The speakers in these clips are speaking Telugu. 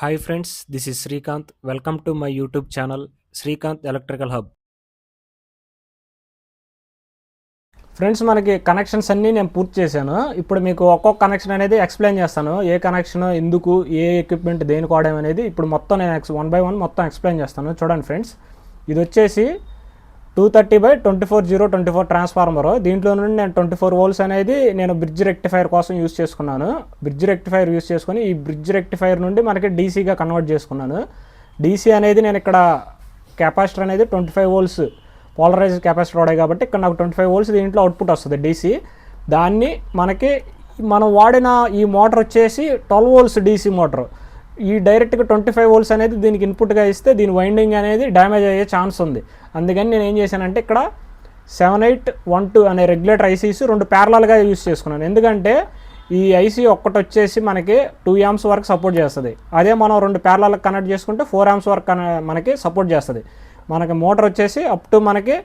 Hi friends, this is Srikanth. Welcome to my YouTube channel Srikanth Electrical Hub. Friends మనకి కనెక్షన్స్ అన్నీ నేను పూర్తి చేశాను. ఇప్పుడు మీకు ఒక్కొక్క కనెక్షన్ అనేది ఎక్స్ప్లెయిన్ చేస్తాను. ఏ కనెక్షన్ ఎందుకు, ఏ ఎక్విప్మెంట్ దేనికి వాడాం అనేది ఇప్పుడు మొత్తం నేను 1 by 1 మొత్తం ఎక్స్ప్లెయిన్ చేస్తాను. చూడండి ఫ్రెండ్స్, ఇది వచ్చేసి 230/24024 ట్రాన్స్ఫార్మర్. దీంట్లో నుండి నేను 24 volts అనేది నేను బ్రిడ్జ్ రెక్టిఫైర్ కోసం యూస్ చేసుకున్నాను. బ్రిడ్జ్ రెక్టిఫైర్ యూస్ చేసుకొని ఈ బ్రిడ్జ్ రెక్టిఫైర్ నుండి మనకి డీసీగా కన్వర్ట్ చేసుకున్నాను. డీసీ అనేది నేను ఇక్కడ కెపాసిటర్ అనేది 25 volts పోలరైజ్ కెపాసిటర్ వాడాయి కాబట్టి ఇక్కడ నాకు 25 volts దీంట్లో అవుట్పుట్ వస్తుంది డీసీ. దాన్ని మనం వాడిన ఈ మోటార్ వచ్చేసి 12 volts డీసీ మోటార్. ఈ డైరెక్ట్గా 25 volts అనేది దీనికి ఇన్పుట్గా ఇస్తే దీని వైండింగ్ అనేది డ్యామేజ్ అయ్యే ఛాన్స్ ఉంది. అందుకని నేను ఏం చేశానంటే ఇక్కడ 7812 అనే రెగ్యులేటర్ ఐసీస్ 2 ప్యారలల్గా యూస్ చేసుకున్నాను. ఎందుకంటే ఈ ఐసీ ఒక్కటి వచ్చేసి మనకి 2 amps వరకు సపోర్ట్ చేస్తుంది. అదే మనం 2 ప్యారలల్గా కనెక్ట్ చేసుకుంటే 4 amps వరకు మనకి సపోర్ట్ చేస్తుంది. మనకి మోటార్ వచ్చేసి అప్ టు మనకి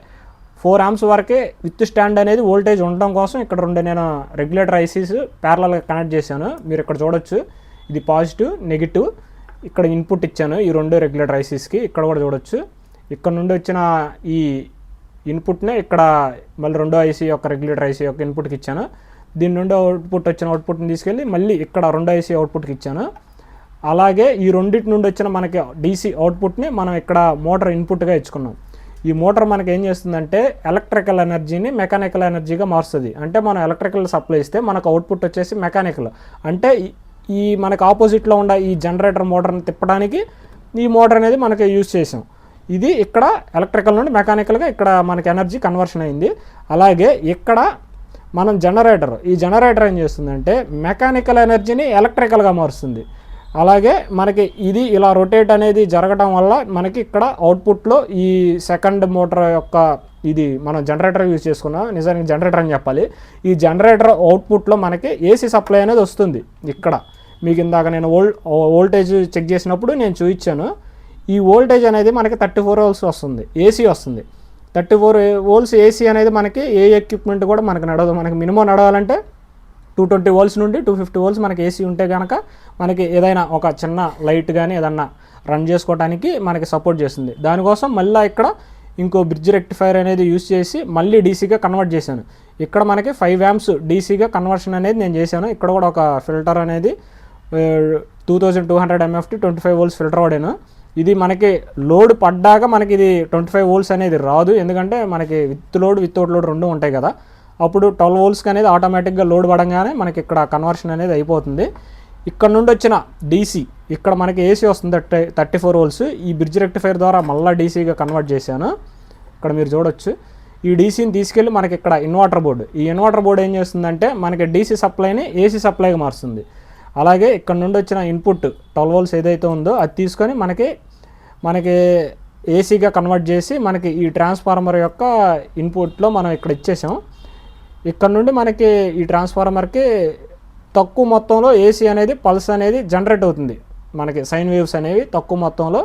4 amps వరకే విత్ స్టాండ్ అనేది వోల్టేజ్ ఉండడం కోసం ఇక్కడ 2 నేను రెగ్యులేటర్ ఐసీస్ ప్యారలల్గా కనెక్ట్ చేశాను. మీరు ఇక్కడ చూడొచ్చు, ఇది పాజిటివ్, నెగిటివ్. ఇక్కడ ఇన్పుట్ ఇచ్చాను ఈ 2 రెగ్యులేటర్ ఐసీస్కి. ఇక్కడ కూడా చూడొచ్చు, ఇక్కడ నుండి వచ్చిన ఈ ఇన్పుట్నే ఇక్కడ మళ్ళీ 2 ఐసీ యొక్క రెగ్యులేటర్ ఐసీ యొక్క ఇన్పుట్కి ఇచ్చాను. దీని నుండి అవుట్పుట్ని తీసుకెళ్ళి మళ్ళీ ఇక్కడ 2 ఐసీ అవుట్పుట్కి ఇచ్చాను. అలాగే ఈ రెండింటి నుండి వచ్చిన మనకి డీసీ అవుట్పుట్ని మనం ఇక్కడ మోటార్ ఇన్పుట్గా ఇచ్చుకున్నాం. ఈ మోటార్ మనకి ఏం చేస్తుందంటే ఎలక్ట్రికల్ ఎనర్జీని మెకానికల్ ఎనర్జీగా మారుస్తుంది. అంటే మనం ఎలక్ట్రికల్ సప్లై ఇస్తే మనకు అవుట్పుట్ వచ్చేసి మెకానికల్. అంటే ఈ మనకు ఆపోజిట్లో ఉన్న ఈ జనరేటర్ మోటార్ని తిప్పడానికి ఈ మోటార్ అనేది మనకి యూజ్ చేసాం. ఇది ఇక్కడ ఎలక్ట్రికల్ నుండి మెకానికల్గా ఇక్కడ మనకి ఎనర్జీ కన్వర్షన్ అయింది. అలాగే ఇక్కడ మనం ఈ జనరేటర్ ఏం చేస్తుందంటే మెకానికల్ ఎనర్జీని ఎలక్ట్రికల్గా మారుస్తుంది. అలాగే మనకి ఇది ఇలా రొటేట్ అనేది జరగడం వల్ల మనకి ఇక్కడ అవుట్పుట్లో ఈ సెకండ్ మోటార్ యొక్క ఇది మనం జనరేటర్ యూజ్ చేసుకున్నాం. నిజానికి జనరేటర్ అని చెప్పాలి. ఈ జనరేటర్ అవుట్పుట్లో మనకి ఏసీ సప్లై అనేది వస్తుంది. ఇక్కడ మీకు ఇందాక నేను వోల్టేజ్ చెక్ చేసినప్పుడు నేను చూపించాను. ఈ వోల్టేజ్ అనేది మనకి 34 volts వస్తుంది, ఏసీ వస్తుంది. 34 volts ఏసీ అనేది మనకి ఏ ఎక్విప్మెంట్ కూడా మనకి నడవదు. మనకి మినిమం నడవాలంటే 220 volts నుండి 250 volts మనకి ఏసీ ఉంటే కనుక మనకి ఏదైనా ఒక చిన్న లైట్ కానీ ఏదన్నా రన్ చేసుకోవడానికి మనకి సపోర్ట్ చేస్తుంది. దానికోసం మళ్ళీ ఇక్కడ ఇంకో బ్రిడ్జ్ రెక్టిఫైర్ అనేది యూస్ చేసి మళ్ళీ డీసీగా కన్వర్ట్ చేశాను. ఇక్కడ మనకి 5 amps డీసీగా కన్వర్షన్ అనేది నేను చేశాను. ఇక్కడ కూడా ఒక ఫిల్టర్ అనేది 2200 MFT 25 volts ఫిల్టర్ వాడాను. ఇది మనకి లోడ్ పడ్డాక మనకి ఇది 25 volts అనేది రాదు. ఎందుకంటే మనకి వితౌట్ లోడ్ 2 ఉంటాయి కదా. అప్పుడు 12 volts అనేది ఆటోమేటిక్గా లోడ్ పడంగానే మనకి ఇక్కడ కన్వర్షన్ అనేది అయిపోతుంది. ఇక్కడ నుండి వచ్చిన డీసీ ఇక్కడ మనకి ఏసీ వస్తుంది 34 volts. ఈ బ్రిడ్జ్ రెక్టిఫైర్ ద్వారా మళ్ళీ డీసీగా కన్వర్ట్ చేశాను. ఇక్కడ మీరు చూడొచ్చు, ఈ డీసీని తీసుకెళ్ళి మనకి ఇక్కడ ఇన్వర్టర్ బోర్డు ఏం చేస్తుందంటే మనకి డీసీ సప్లైని ఏసీ సప్లైగా మారుస్తుంది. అలాగే ఇక్కడ నుండి వచ్చిన ఇన్పుట్ 12 volts ఏదైతే ఉందో అది తీసుకొని మనకి ఏసీగా కన్వర్ట్ చేసి మనకి ఈ ట్రాన్స్ఫార్మర్ యొక్క ఇన్పుట్లో మనం ఇక్కడ ఇచ్చేసాం. ఇక్కడ నుండి మనకి ఈ ట్రాన్స్ఫార్మర్కి తక్కువ మొత్తంలో ఏసీ అనేది పల్స్ అనేది జనరేట్ అవుతుంది. మనకి సైన్ వేవ్స్ అనేవి తక్కువ మొత్తంలో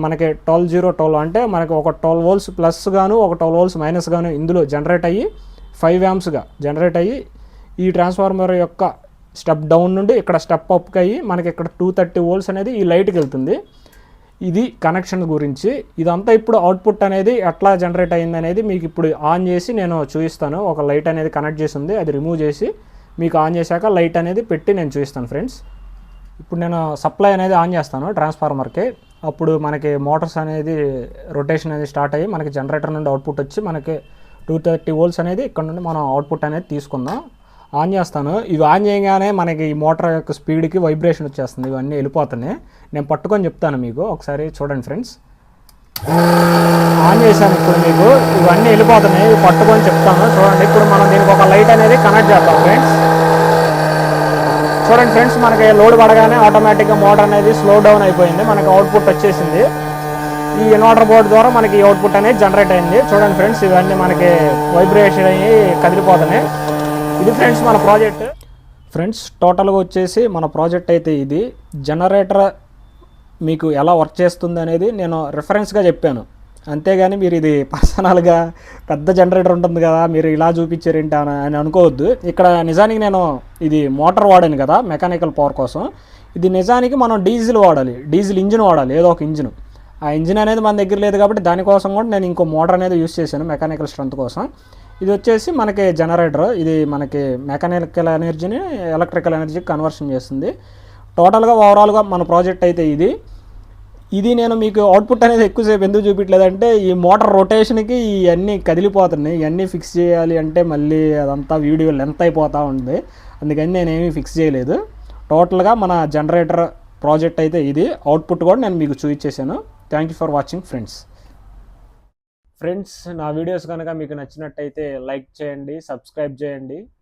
మనకి 12 అంటే మనకి ఒక 12 volts ప్లస్ గాను ఒక 12 volts మైనస్ గాను ఇందులో జనరేట్ అయ్యి 5 amps జనరేట్ అయ్యి ఈ ట్రాన్స్ఫార్మర్ యొక్క స్టెప్ డౌన్ నుండి ఇక్కడ స్టెప్ అప్కి అయ్యి మనకి ఇక్కడ 230 volts అనేది ఈ లైట్కి వెళ్తుంది. ఇది కనెక్షన్ గురించి. ఇదంతా ఇప్పుడు అవుట్పుట్ అనేది ఎట్లా జనరేట్ అయింది అనేది మీకు ఇప్పుడు ఆన్ చేసి నేను చూపిస్తాను. ఒక లైట్ అనేది కనెక్ట్ చేసి ఉంది, అది రిమూవ్ చేసి మీకు ఆన్ చేశాక లైట్ అనేది పెట్టి నేను చూపిస్తాను ఫ్రెండ్స్. ఇప్పుడు నేను సప్లై అనేది ఆన్ చేస్తాను ట్రాన్స్ఫార్మర్కి. అప్పుడు మనకి మోటార్స్ అనేది రొటేషన్ అనేది స్టార్ట్ అయ్యి మనకి జనరేటర్ నుండి అవుట్పుట్ వచ్చి మనకి 230 volts అనేది ఇక్కడ నుండి మనం అవుట్పుట్ అనేది తీసుకుందాం. ఆన్ చేస్తాను. ఇవి ఆన్ చేయగానే మనకి ఈ మోటార్ యొక్క స్పీడ్కి వైబ్రేషన్ వచ్చేస్తుంది, ఇవన్నీ వెళ్ళిపోతున్నాయి. నేను పట్టుకొని చెప్తాను మీకు, ఒకసారి చూడండి ఫ్రెండ్స్. ఆన్ చేశాను, ఇప్పుడు మీకు ఇవన్నీ వెళ్ళిపోతున్నాయి, ఇవి పట్టుకొని చెప్తాను చూడండి. ఇప్పుడు మనం దీనికి ఒక లైట్ అనేది కనెక్ట్ చేద్దాం ఫ్రెండ్స్. చూడండి ఫ్రెండ్స్, మనకి లోడ్ పడగానే ఆటోమేటిక్గా మోటార్ అనేది స్లో డౌన్ అయిపోయింది, మనకి అవుట్పుట్ వచ్చేసింది. ఈ ఇన్వర్టర్ బోర్డు ద్వారా మనకి అవుట్పుట్ అనేది జనరేట్ అయింది. చూడండి ఫ్రెండ్స్, ఇవన్నీ మనకి వైబ్రేషన్ అయ్యి కదిలిపోతున్నాయి. ఇది ఫ్రెండ్స్ మన ప్రాజెక్ట్. ఫ్రెండ్స్ టోటల్గా వచ్చేసి మన ప్రాజెక్ట్ అయితే ఇది. జనరేటర్ మీకు ఎలా వర్క్ చేస్తుంది అనేది నేను రిఫరెన్స్గా చెప్పాను, అంతేగాని మీరు ఇది పర్సనల్గా పెద్ద జనరేటర్ ఉంటుంది కదా మీరు ఇలా చూపించారేంటి అని అనుకోవద్దు. ఇక్కడ నిజానికి నేను ఇది మోటార్ వాడాను కదా మెకానికల్ పవర్ కోసం. ఇది నిజానికి మనం డీజిల్ వాడాలి, డీజిల్ ఇంజిన్ వాడాలి, ఏదో ఒక ఇంజిన్. ఆ ఇంజిన్ అనేది మన దగ్గర లేదు కాబట్టి దానికోసం కూడా నేను ఇంకో మోటార్ అనేది యూస్ చేశాను మెకానికల్ స్ట్రెంత్ కోసం. ఇది వచ్చేసి మనకి జనరేటర్, ఇది మనకి మెకానికల్ ఎనర్జీని ఎలక్ట్రికల్ ఎనర్జీకి కన్వర్షన్ చేస్తుంది. టోటల్గా ఓవరాల్గా మన ప్రాజెక్ట్ అయితే ఇది నేను మీకు అవుట్పుట్ అనేది ఎక్కువసేపు ఎందుకు చూపించలేదంటే ఈ మోటార్ రొటేషన్కి ఇవన్నీ కదిలిపోతున్నాయి, ఇవన్నీ ఫిక్స్ చేయాలి అంటే మళ్ళీ అదంతా వీడియో లెంత్ అయిపోతూ ఉంది, అందుకని నేనేమీ ఫిక్స్ చేయలేదు. టోటల్గా మన జనరేటర్ ప్రాజెక్ట్ అయితే ఇది. అవుట్పుట్ కూడా నేను మీకు చూపించేశాను. Thank you for watching friends. నా వీడియోస్ కనుక మీకు నచ్చినట్టయితే లైక్ చేయండి, సబ్స్క్రైబ్ చేయండి.